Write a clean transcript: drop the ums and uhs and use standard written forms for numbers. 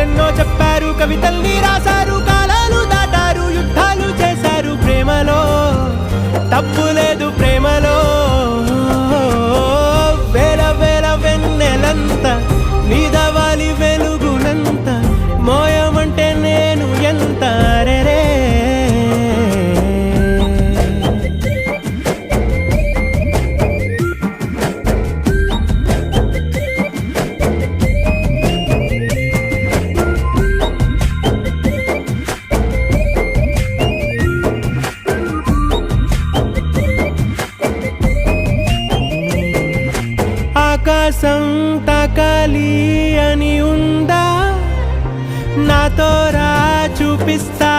కథలెన్నో చెప్పారు, కవితల్ని రాశారు, కాలాలు దాటారు, యుద్ధాలు చేశారు. ప్రేమలో తప్పు లేదు, ప్రేమలో వేల వేల వెన్నెలంత నీదవాలి వెలుగునంత, మోయమంటే నేను ఎంత రే. ఆకాశం తాకాలి అని ఉందా, నాతో రా చూపిస్తా